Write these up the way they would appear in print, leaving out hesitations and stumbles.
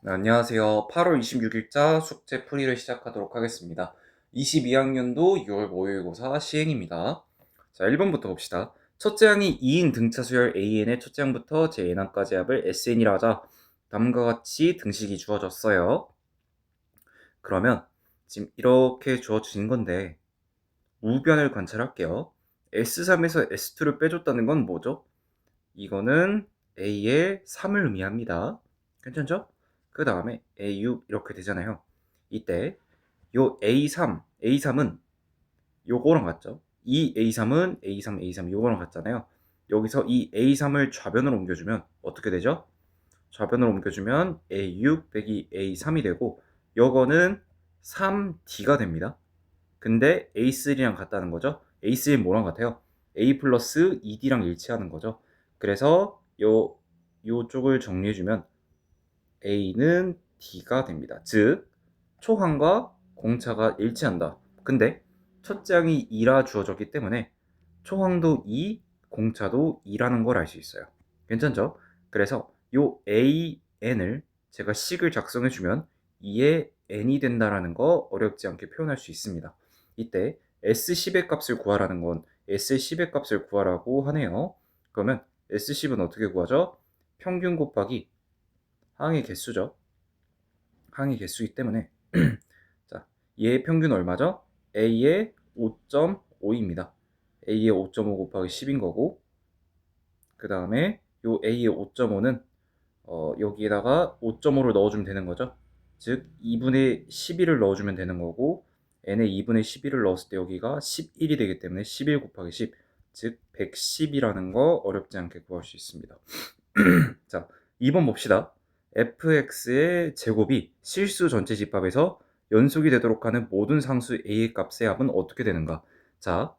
네, 안녕하세요. 8월 26일자 숙제 풀이를 시작하도록 하겠습니다. 22학년도 6월 모의고사 시행입니다. 자, 1번부터 봅시다. 첫째 항이 2인 등차 수열 AN의 첫째 항부터 제 n항까지 합을 SN이라 하자. 다음과 같이 등식이 주어졌어요. 그러면 지금 이렇게 주어진 건데 우변을 관찰할게요. S3에서 S2를 빼줬다는 건 뭐죠? 이거는 A의 3을 의미합니다. 괜찮죠? 그 다음에 A6 이렇게 되잖아요. 이때 요 A3은 요거랑 같죠? 이 A3은 A3 요거랑 같잖아요. 여기서 이 A3을 좌변으로 옮겨주면 어떻게 되죠? 좌변으로 옮겨주면 A6 빼기 A3이 되고 요거는 3D가 됩니다. 근데 A3랑 같다는 거죠. A3는 뭐랑 같아요? A 플러스 2D랑 일치하는 거죠. 그래서 요쪽을 정리해주면 A는 D가 됩니다. 즉 초항과 공차가 일치한다. 근데 첫째 항이 2라 주어졌기 때문에 초항도 2, 공차도 2라는 걸 알 수 있어요. 괜찮죠? 그래서 요 AN을 제가 식을 작성해주면 2의 n이 된다라는 거 어렵지 않게 표현할 수 있습니다. 이때 S10의 값을 구하라는 건 S10의 값을 구하라고 하네요. 그러면 S10은 어떻게 구하죠? 평균 곱하기 항의 개수죠. 항의 개수이기 때문에 자, 얘의 평균 얼마죠? A의 5.5입니다. A의 5.5 곱하기 10인 거고 그 다음에 요 A의 5.5는 여기에다가 5.5를 넣어주면 되는 거죠. 즉 2분의 11을 넣어주면 되는 거고 n에 2분의 11을 넣었을 때 여기가 11이 되기 때문에 11 곱하기 10, 즉 110이라는 거 어렵지 않게 구할 수 있습니다. 자, 2번 봅시다. fx의 제곱이 실수 전체 집합에서 연속이 되도록 하는 모든 상수 a의 값의 합은 어떻게 되는가? 자,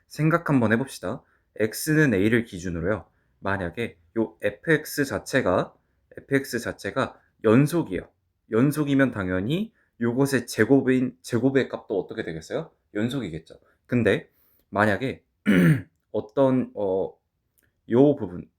생각 한번 해봅시다. x는 a를 기준으로요. 만약에 요 fx 자체가 연속이에요. 연속이면 당연히 요것의 제곱의 값도 어떻게 되겠어요? 연속이겠죠. 근데 만약에 어떤 요 부분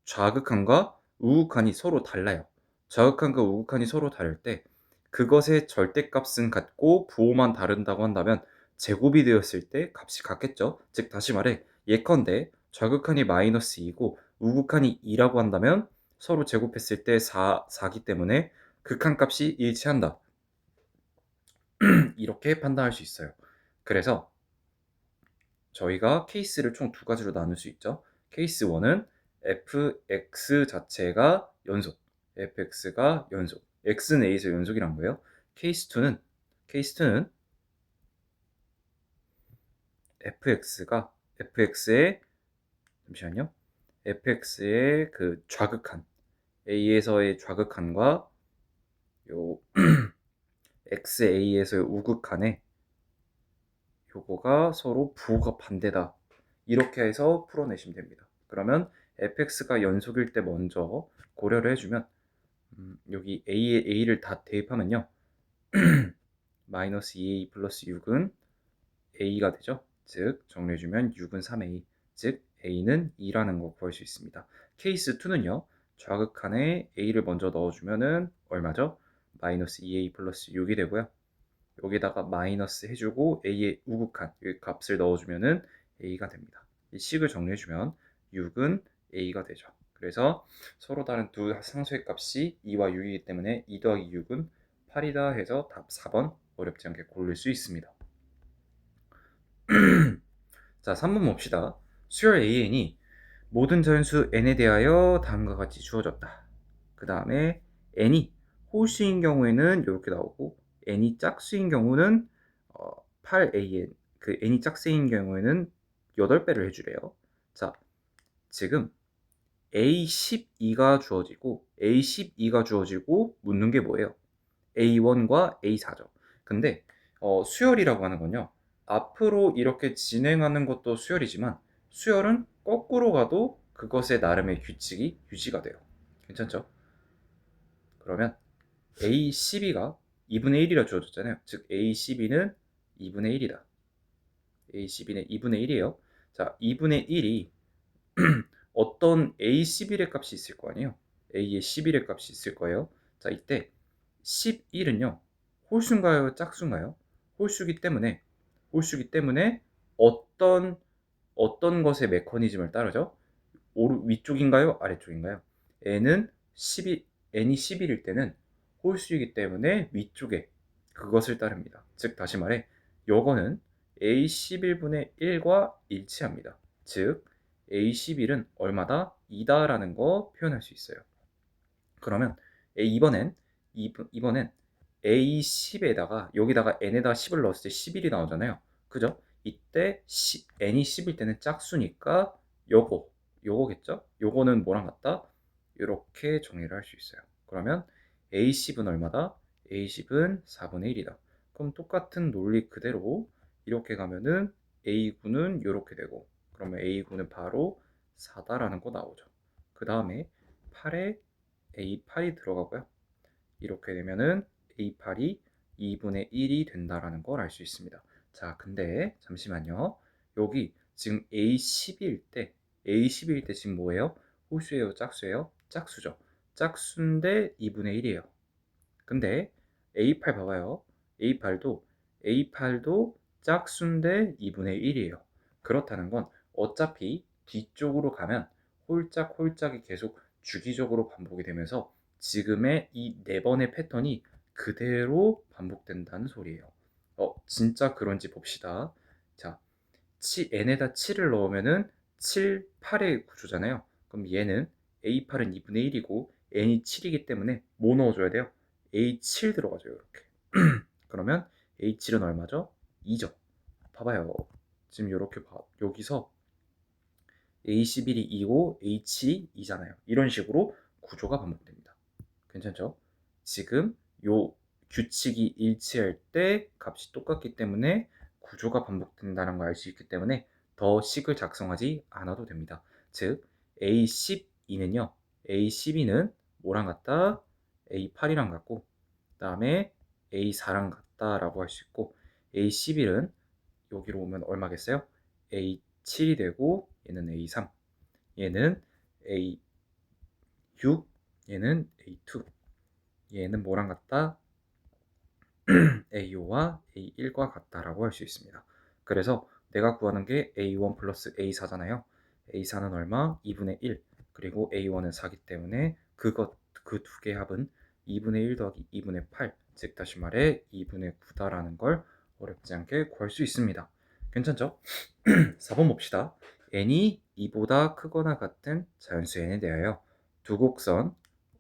좌극한과 우극한이 서로 달라요. 좌극한과 우극한이 서로 다를 때 그것의 절대값은 같고 부호만 다른다고 한다면 제곱이 되었을 때 값이 같겠죠. 즉 다시 말해 예컨대 좌극한이 마이너스 2고 우극한이 2라고 한다면 서로 제곱했을 때 4기 때문에 극한값이 일치한다. 이렇게 판단할 수 있어요. 그래서 저희가 케이스를 총 두 가지로 나눌 수 있죠. 케이스 1은 fx 자체가 연속, fx가 연속, x는 a에서 연속이란 거예요. 케이스 2는 fx의 잠시만요. fx의 그 좌극한, a에서의 좌극한과 요 xa에서의 우극한의 요거가 서로 부호가 반대다. 이렇게 해서 풀어내시면 됩니다. 그러면 fx가 연속일 때 먼저 고려를 해주면 여기 a에 a를 다 대입하면요. 마이너스 2a 플러스 6은 a가 되죠. 즉 정리해주면 6은 3a, 즉 a는 2라는 거 구할 수 있습니다. 케이스 2는요. 좌극한에 a를 먼저 넣어주면은 얼마죠? 마이너스 2a 플러스 6이 되고요. 여기다가 마이너스 해주고 a의 우극한 이 값을 넣어주면은 a가 됩니다. 이 식을 정리해주면 6은 a가 되죠. 그래서 서로 다른 두 상수의 값이 2와 6이기 때문에 2 더하기 6은 8이다 해서 답 4번 어렵지 않게 고를 수 있습니다. 자, 3번 봅시다. 수열 AN이 모든 자연수 n에 대하여 다음과 같이 주어졌다. 그 다음에 n이 홀수인 경우에는 이렇게 나오고 n이 짝수인 경우는 8an, 그 n이 짝수인 경우에는 8배를 해주래요. 자, 지금 A12가 주어지고 묻는 게 뭐예요? A1과 A4죠. 근데 수열이라고 하는 건요. 앞으로 이렇게 진행하는 것도 수열이지만 수열은 거꾸로 가도 그것의 나름의 규칙이 유지가 돼요. 괜찮죠? 그러면 A12가 2분의 1이라 주어졌잖아요. 즉 A12는 2분의 1이다. A12는 2분의 1이에요. 자, 2분의 1이 어떤 A11의 값이 있을 거 아니에요. A의 11의 값이 있을 거예요. 자, 이때 11은요. 홀수인가요? 짝수인가요? 홀수기 때문에 어떤 것의 메커니즘을 따르죠? 위쪽인가요? 아래쪽인가요? n은 12, n이 11일 때는 홀수이기 때문에 위쪽에 그것을 따릅니다. 즉 다시 말해 요거는 a11분의 1과 일치합니다. 즉 a11은 얼마다? 2다 라는 거 표현할 수 있어요. 그러면 이번엔 a10에다가 여기다가 n에다가 10을 넣었을 때 11이 나오잖아요. 그죠? 이때 n이 10일 때는 짝수니까 요거겠죠? 요거는 뭐랑 같다? 이렇게 정의를 할 수 있어요. 그러면 a10은 얼마다? a10은 4분의 1이다. 그럼 똑같은 논리 그대로 이렇게 가면은 a9는 이렇게 되고 그러면 a9는 바로 4다라는 거 나오죠. 그 다음에 8에 A8이 들어가고요. 이렇게 되면은 A8이 2분의 1이 된다라는 걸 알 수 있습니다. 자, 근데 잠시만요. 여기 지금 A10일 때 지금 뭐예요? 홀수예요, 짝수예요? 짝수죠. 짝수인데 2분의 1이에요. 근데 A8 봐봐요. A8도 짝수인데 2분의 1이에요. 그렇다는 건 어차피 뒤쪽으로 가면 홀짝홀짝이 계속 주기적으로 반복이 되면서 지금의 이 네 번의 패턴이 그대로 반복된다는 소리예요. 진짜 그런지 봅시다. 자, n에다 7을 넣으면은 7, 8의 구조잖아요. 그럼 얘는 A8은 2분의 1이고 n이 7이기 때문에 뭐 넣어줘야 돼요? A7 들어가죠. 이렇게. 그러면 A7은 얼마죠? 2죠. 봐봐요. 지금 이렇게 여기서 A11이 2고 A7이 2잖아요. 이런 식으로 구조가 반복됩니다. 괜찮죠? 지금 요 규칙이 일치할 때 값이 똑같기 때문에 구조가 반복된다는 걸 알 수 있기 때문에 더 식을 작성하지 않아도 됩니다. 즉 A12는요. A12는 뭐랑 같다? A8이랑 같고 그 다음에 A4랑 같다라고 할 수 있고 A11은 여기로 오면 얼마겠어요? A7이 되고 얘는 A3 얘는 A6 얘는 A2 얘는 뭐랑 같다? A5와 A1과 같다라고 할 수 있습니다. 그래서 내가 구하는 게 A1 플러스 A4잖아요. A4는 얼마? 2분의 1. 그리고 A1은 4기 때문에 그 두 개의 합은 2분의 1 더하기 2분의 8. 즉 다시 말해 2분의 9다라는 걸 어렵지 않게 구할 수 있습니다. 괜찮죠? 4번 봅시다. n이 2보다 크거나 같은 자연수 n에 대하여 두 곡선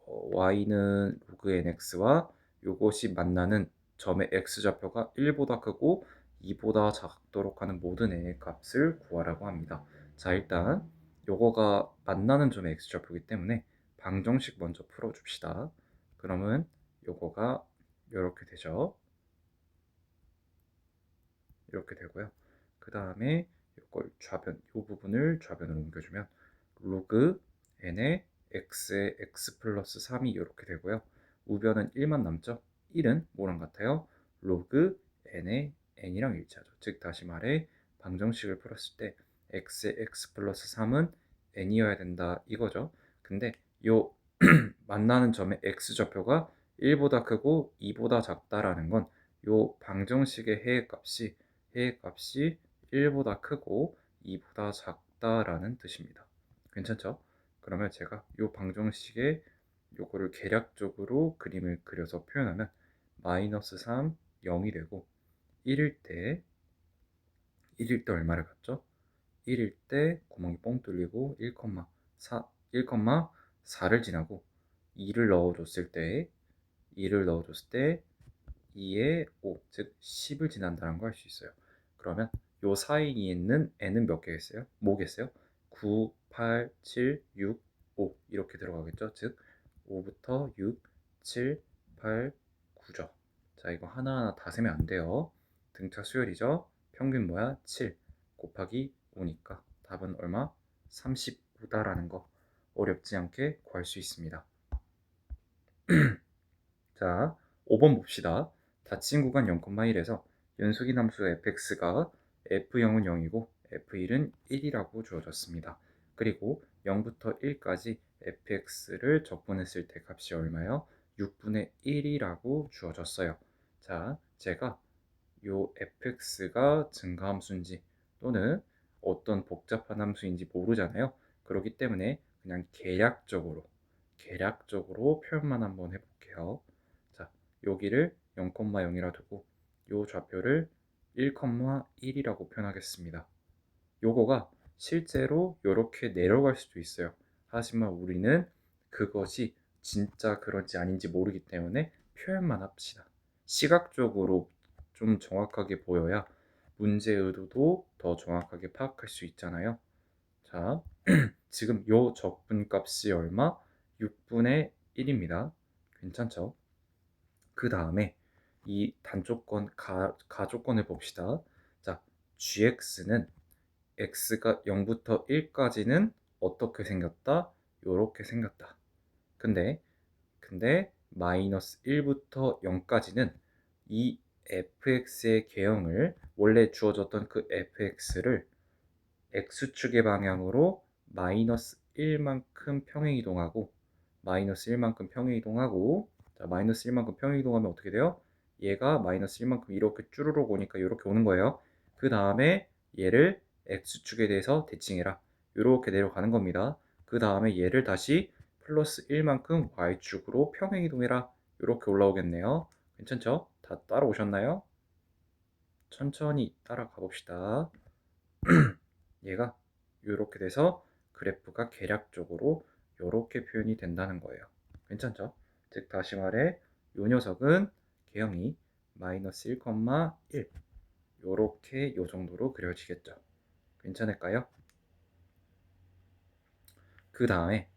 y는 로그 nx와 요것이 만나는 점의 x좌표가 1보다 크고 2보다 작도록 하는 모든 n의 값을 구하라고 합니다. 자, 일단 요거가 만나는 점의 x좌표이기 때문에 방정식 먼저 풀어줍시다. 그러면 요거가 이렇게 되죠. 이렇게 되고요. 그 다음에 이걸 이 부분을 좌변으로 옮겨주면 로그 n의 x의 x 플러스 3이 이렇게 되고요. 우변은 1만 남죠. 1은 뭐랑 같아요? 로그 n의 n이랑 일치하죠. 즉 다시 말해 방정식을 풀었을 때 x의 x 플러스 3은 n이어야 된다 이거죠. 근데 요 만나는 점의 x좌표가 1보다 크고 2보다 작다라는 건 요 방정식의 해의 값이 1보다 크고 2보다 작다라는 뜻입니다. 괜찮죠? 그러면 제가 이 방정식에 요거를 계략적으로 그림을 그려서 표현하면 마이너스 3, 0이 되고 1일 때 1일 때 얼마를 갖죠? 1일 때 구멍이 뻥 뚫리고 1,4, 1,4를 지나고 2를 넣어줬을 때 2에 5, 즉 10을 지난다는 걸 알 수 있어요. 그러면 요 사이에 있는 n은 몇 개겠어요? 뭐겠어요? 9, 8, 7, 6, 5 이렇게 들어가겠죠? 즉 5부터 6, 7, 8, 9죠. 자, 이거 하나하나 다 세면 안 돼요. 등차 수열이죠. 평균 뭐야? 7 곱하기 5니까 답은 얼마? 35다라는 거 어렵지 않게 구할 수 있습니다. 자, 5번 봅시다. 닫힌 구간 0,1에서 연속인 함수 fx가 f0은 0이고 f1은 1이라고 주어졌습니다. 그리고 0부터 1까지 fx를 적분했을 때 값이 얼마요? 6분의 1이라고 주어졌어요. 자, 제가 요 fx가 증가함수인지 또는 어떤 복잡한 함수인지 모르잖아요. 그렇기 때문에 그냥 계략적으로 표현만 한번 해볼게요. 자, 여기를 0,0이라 두고 요 좌표를 1,1이라고 표현하겠습니다. 요거가 실제로 이렇게 내려갈 수도 있어요. 하지만 우리는 그것이 진짜 그런지 아닌지 모르기 때문에 표현만 합시다. 시각적으로 좀 정확하게 보여야 문제 의도도 더 정확하게 파악할 수 있잖아요. 자, 지금 요 적분값이 얼마? 6분의 1입니다. 괜찮죠? 그 다음에 이 단조건, 가조건을 봅시다. 자, gx는 x가 0부터 1까지는 어떻게 생겼다? 요렇게 생겼다. 근데 마이너스 1부터 0까지는 이 fx의 개형을 원래 주어졌던 그 fx를 x축의 방향으로 마이너스 1만큼 평행이동하고 자, 마이너스 1만큼 평행이동하면 어떻게 돼요? 얘가 마이너스 1만큼 이렇게 쭈르륵 오니까 이렇게 오는 거예요. 그 다음에 얘를 x축에 대해서 대칭해라. 이렇게 내려가는 겁니다. 그 다음에 얘를 다시 플러스 1만큼 y축으로 평행이동해라. 이렇게 올라오겠네요. 괜찮죠? 다 따라오셨나요? 천천히 따라가 봅시다. 얘가 이렇게 돼서 그래프가 계략적으로 이렇게 표현이 된다는 거예요. 괜찮죠? 즉 다시 말해 이 녀석은 개형이 마이너스 1,1 요렇게 요 정도로 그려지겠죠. 괜찮을까요? 그 다음에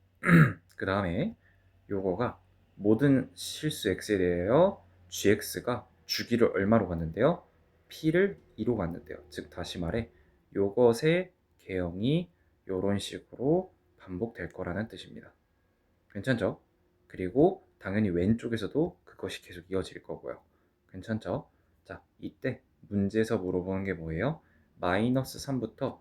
요거가 모든 실수 x에 대하여 gx가 주기를 얼마로 갔는데요? p를 2로 갔는데요. 즉 다시 말해 요것의 개형이 요런 식으로 반복될 거라는 뜻입니다. 괜찮죠? 그리고 당연히 왼쪽에서도 그것이 계속 이어질 거고요. 괜찮죠? 자, 이때 문제에서 물어보는 게 뭐예요? 마이너스 3부터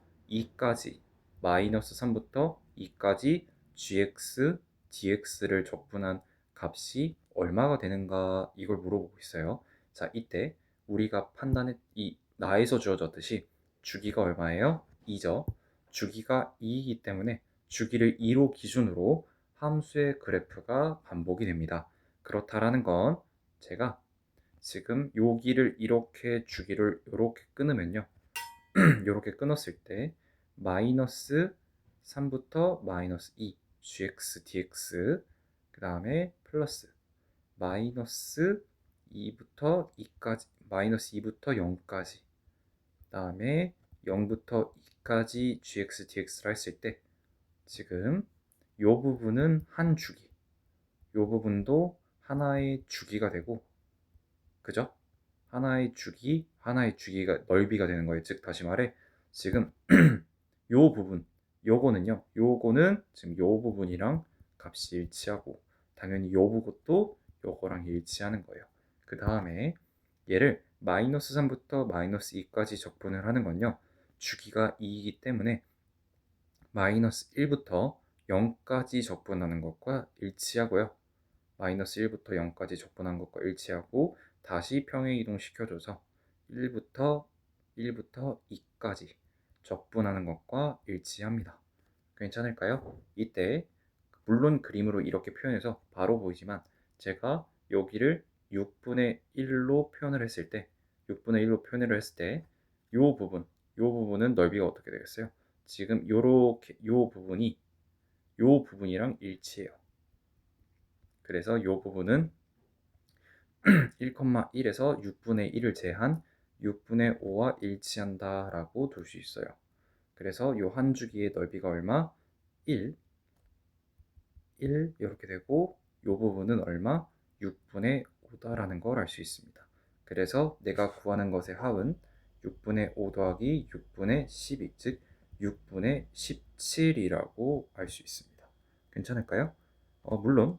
2까지 gx, dx를 적분한 값이 얼마가 되는가 이걸 물어보고 있어요. 자, 이때 우리가 이 나에서 주어졌듯이 주기가 얼마예요? 2죠. 주기가 2이기 때문에 주기를 2로 기준으로 함수의 그래프가 반복이 됩니다. 그렇다라는 건 제가 지금 여기를 이렇게 주기를 이렇게 끊으면요. 이렇게 끊었을 때 마이너스 3부터 마이너스 2 gx dx 그 다음에 플러스 마이너스 2부터 2까지 마이너스 2부터 0까지 그 다음에 0부터 2까지 gx dx를 했을 때 지금 이 부분은 한 주기 이 부분도 하나의 주기가 되고 그죠? 하나의 주기가 넓이가 되는 거예요. 즉 다시 말해 지금 요 부분 요거는 지금 요 부분이랑 값이 일치하고 당연히 요 부분도 요거랑 일치하는 거예요. 그 다음에 얘를 마이너스 3부터 마이너스 2까지 적분을 하는 건요. 주기가 2이기 때문에 마이너스 1부터 0까지 적분하는 것과 일치하고요. 마이너스 1부터 0까지 적분한 것과 일치하고 다시 평행이동 시켜줘서 1부터 2까지 적분하는 것과 일치합니다. 괜찮을까요? 이때 물론 그림으로 이렇게 표현해서 바로 보이지만 제가 여기를 6분의 1로 표현을 했을 때 요 부분은 넓이가 어떻게 되겠어요? 지금 요렇게 요 부분이랑 일치해요. 그래서 요 부분은 1,1에서 6분의 1을 제한 6분의 5와 일치한다 라고 둘 수 있어요. 그래서 요 한 주기의 넓이가 얼마? 1 이렇게 되고 요 부분은 얼마? 6분의 5다라는 걸 알 수 있습니다. 그래서 내가 구하는 것의 합은 6분의 5 더하기 6분의 12, 즉 6분의 17이라고 알 수 있습니다. 괜찮을까요? 물론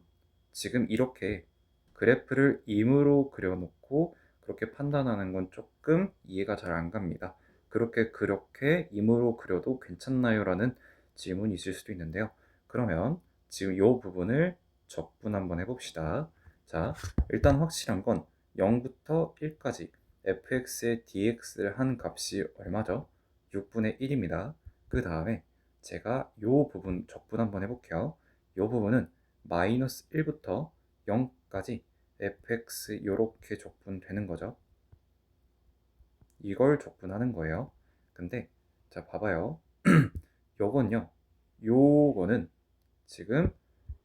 지금 이렇게 그래프를 임으로 그려놓고 그렇게 판단하는 건 조금 이해가 잘 안 갑니다. 그렇게 임으로 그려도 괜찮나요? 라는 질문이 있을 수도 있는데요. 그러면 지금 이 부분을 적분 한번 해봅시다. 자, 일단 확실한 건 0부터 1까지 fx의 dx를 한 값이 얼마죠? 6분의 1입니다. 그 다음에 제가 이 부분 적분 한번 해볼게요. 이 부분은 마이너스 1부터 0까지 fx 이렇게 적분되는 거죠. 이걸 적분하는 거예요. 근데 자 봐봐요. 요거는 지금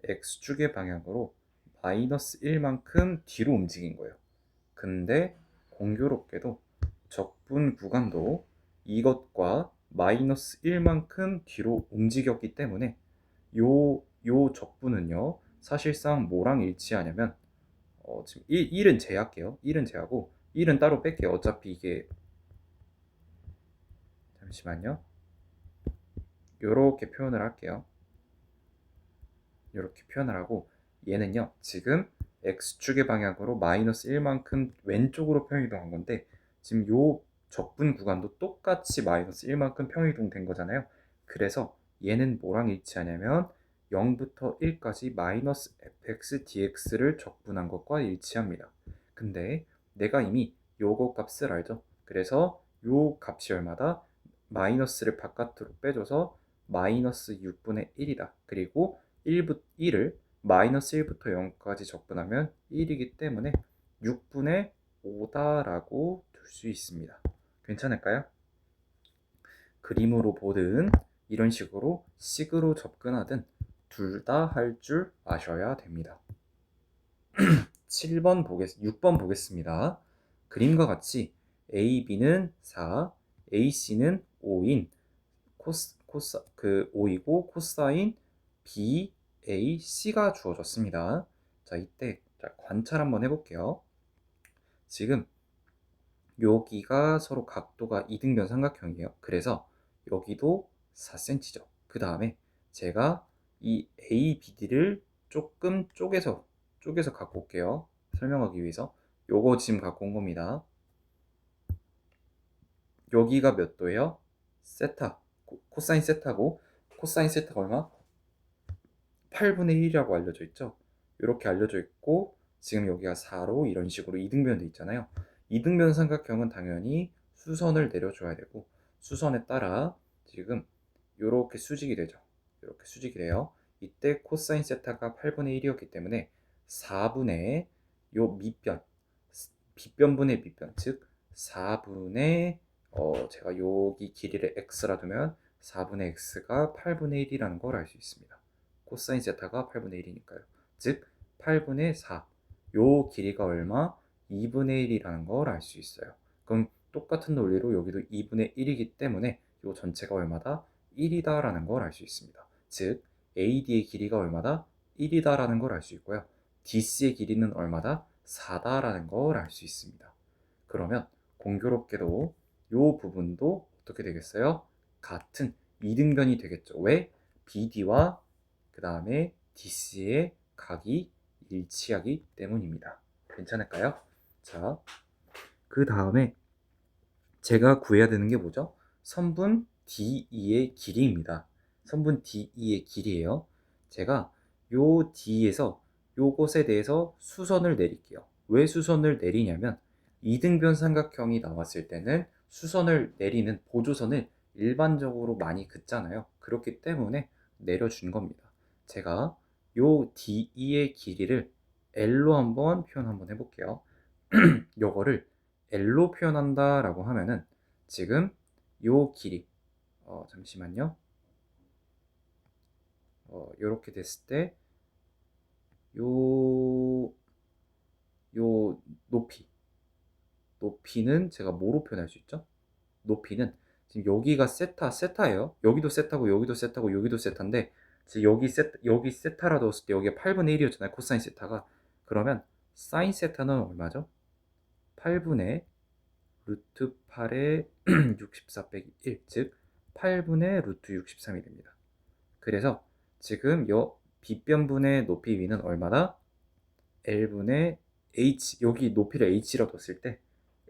x축의 방향으로 마이너스 1만큼 뒤로 움직인 거예요. 근데 공교롭게도 적분 구간도 이것과 마이너스 1만큼 뒤로 움직였기 때문에 요 적분은요 사실상 뭐랑 일치하냐면 지금 1은 제할게요. 1은 제하고 1은 따로 뺄게요. 어차피 이게 잠시만요. 요렇게 표현을 할게요. 이렇게 표현을 하고 얘는요 지금 x축의 방향으로 마이너스 1만큼 왼쪽으로 평이동한 건데 지금 요 적분 구간도 똑같이 마이너스 1만큼 평이동된 거잖아요. 그래서 얘는 뭐랑 일치하냐면 0부터 1까지 마이너스 fx dx를 적분한 것과 일치합니다. 근데 내가 이미 요거 값을 알죠. 그래서 요 값이 얼마다? 마이너스를 바깥으로 빼줘서 마이너스 6분의 1이다. 그리고 1을 마이너스 1부터 0까지 적분하면 1이기 때문에 6분의 5다라고 둘 수 있습니다. 괜찮을까요? 그림으로 보든 이런 식으로 식으로 접근하든 둘 다 할 줄 아셔야 됩니다. 6번 보겠습니다. 그림과 같이 AB는 4, AC는 5인 5이고 코사인 BAC가 주어졌습니다. 자, 이때 관찰 한번 해볼게요. 지금 여기가 서로 각도가 이등변 삼각형이에요. 그래서 여기도 4cm죠. 그 다음에 제가 이 ABD를 조금 쪼개서 갖고 올게요. 설명하기 위해서. 요거 지금 갖고 온 겁니다. 여기가 몇 도예요? 세타. 코사인 세타고 코사인 세타가 얼마? 8분의 1이라고 알려져 있죠. 이렇게 알려져 있고 지금 여기가 4로 이런 식으로 이등변도 있잖아요. 이등변 삼각형은 당연히 수선을 내려줘야 되고 수선에 따라 지금 이렇게 수직이 되죠. 이렇게 수직이 돼요. 이때 코사인 세타가 8분의 1이었기 때문에 4분의 요 밑변 빗변분의 밑변 즉 4분의 제가 여기 길이를 x라 두면 4분의 x가 8분의 1이라는 걸 알 수 있습니다. 코사인 세타가 8분의 1이니까요. 즉 8분의 4. 요 길이가 얼마? 2분의 1이라는 걸 알 수 있어요. 그럼 똑같은 논리로 여기도 2분의 1이기 때문에 요 전체가 얼마다? 1이다라는 걸 알 수 있습니다. 즉 AD의 길이가 얼마다? 1이다라는 걸 알 수 있고요. DC의 길이는 얼마다? 4다라는 걸 알 수 있습니다. 그러면 공교롭게도 요 부분도 어떻게 되겠어요? 같은 이등변이 되겠죠. 왜? BD와 그 다음에 DC의 각이 일치하기 때문입니다. 괜찮을까요? 자, 그 다음에 제가 구해야 되는 게 뭐죠? 선분 DE의 길이입니다. 선분 DE의 길이에요. 제가 요 D에서 요것에 대해서 수선을 내릴게요. 왜 수선을 내리냐면 이등변 삼각형이 나왔을 때는 수선을 내리는 보조선을 일반적으로 많이 긋잖아요. 그렇기 때문에 내려준 겁니다. 제가 요 DE의 길이를 L로 한번 표현 한번 해볼게요. 요거를 L로 표현한다 라고 하면은 지금 요 길이 잠시만요. 요렇게 됐을 때 요 높이는 제가 뭐로 표현할 수 있죠? 높이는 지금 여기가 세타예요. 여기도 세타고 여기도 세타고 여기도 세타인데 지금 여기 세타라 뒀을 때 여기가 8분의 1이었잖아요. 코사인 세타가. 그러면 사인 세타는 얼마죠? 8분의 루트 8의 64 빼기 1, 즉 8분의 루트 63이 됩니다. 그래서 지금 요 빗변분의 높이 위는 얼마다? L분의 H, 여기 높이를 H라고 뒀을 때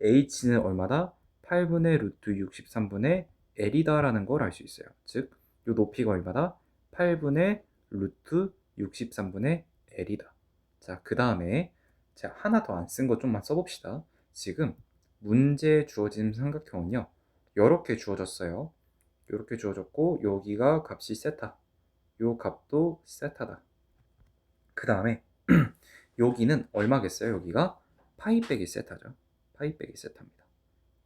H는 얼마다? 8분의 루트 63분의 L이다 라는 걸 알 수 있어요. 즉, 요 높이가 얼마다? 8분의 루트 63분의 L이다. 자, 그 다음에 제가 하나 더 안 쓴 거 좀만 써봅시다. 지금 문제에 주어진 삼각형은요, 이렇게 주어졌어요. 이렇게 주어졌고 여기가 값이 세타, 요 값도 세타다. 그 다음에 여기는 얼마겠어요? 여기가 파이 빼기 세타죠. 파이 빼기 세타입니다.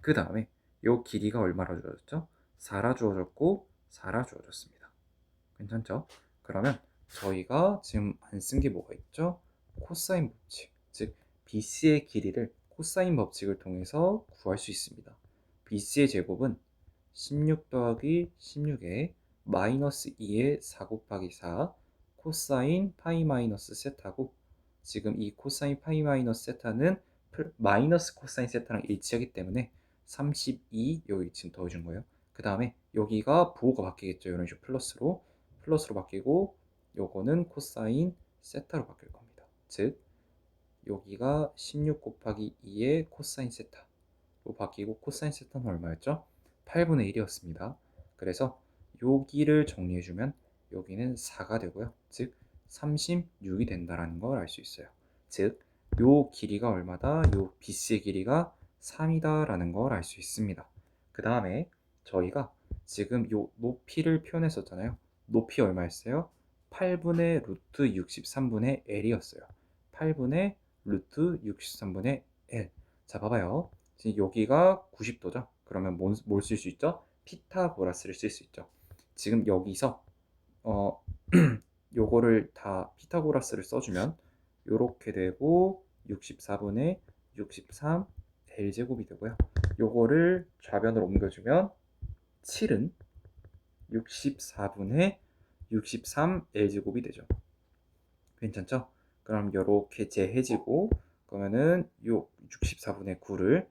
그 다음에 요 길이가 얼마라 주어졌죠? 4라 주어졌고 4라 주어졌습니다. 괜찮죠? 그러면 저희가 지금 안 쓴 게 뭐가 있죠? 코사인 법칙, 즉 BC의 길이를 코사인 법칙을 통해서 구할 수 있습니다. BC의 제곱은 16 더하기 16에 마이너스 2의 4 곱하기 4 코사인 파이 마이너스 세타고, 지금 이 코사인 파이 마이너스 세타는 마이너스 코사인 세타랑 일치하기 때문에 32 여기 지금 더해준 거예요. 그 다음에 여기가 부호가 바뀌겠죠. 이런 식으로 플러스로 바뀌고 요거는 코사인 세타로 바뀔 겁니다. 즉 여기가 16 곱하기 2의 코사인 세타로 바뀌고, 코사인 세타는 얼마였죠? 8분의 1이었습니다. 그래서 여기를 정리해주면 여기는 4가 되고요. 즉 36이 된다라는 걸 알 수 있어요. 즉 요 길이가 얼마다? 요 BC의 길이가 3이다 라는 걸 알 수 있습니다. 그 다음에 저희가 지금 요 높이를 표현했었잖아요. 높이 얼마였어요? 8분의 루트 63분의 L이었어요. 8분의 루트 63분의 L. 자, 봐봐요. 지금 여기가 90도죠? 그러면 뭘 쓸 수 있죠? 피타고라스를 쓸 수 있죠. 지금 여기서 요거를 다 피타고라스를 써주면 요렇게 되고 64분의 63 L제곱이 되고요. 요거를 좌변으로 옮겨주면 7은 64분의 63 L제곱이 되죠. 괜찮죠? 그럼 요렇게 재해지고, 그러면은 요 64분의 9를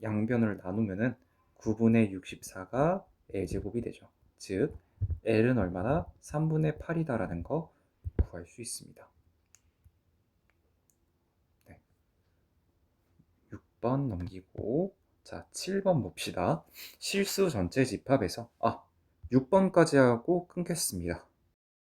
양변을 나누면은 9분의 64가 L제곱이 되죠. 즉 L은 얼마나? 3분의 8이다라는 거 구할 수 있습니다. 네. 6번 넘기고, 자 7번 봅시다. 실수 전체 집합에서 6번까지 하고 끊겠습니다.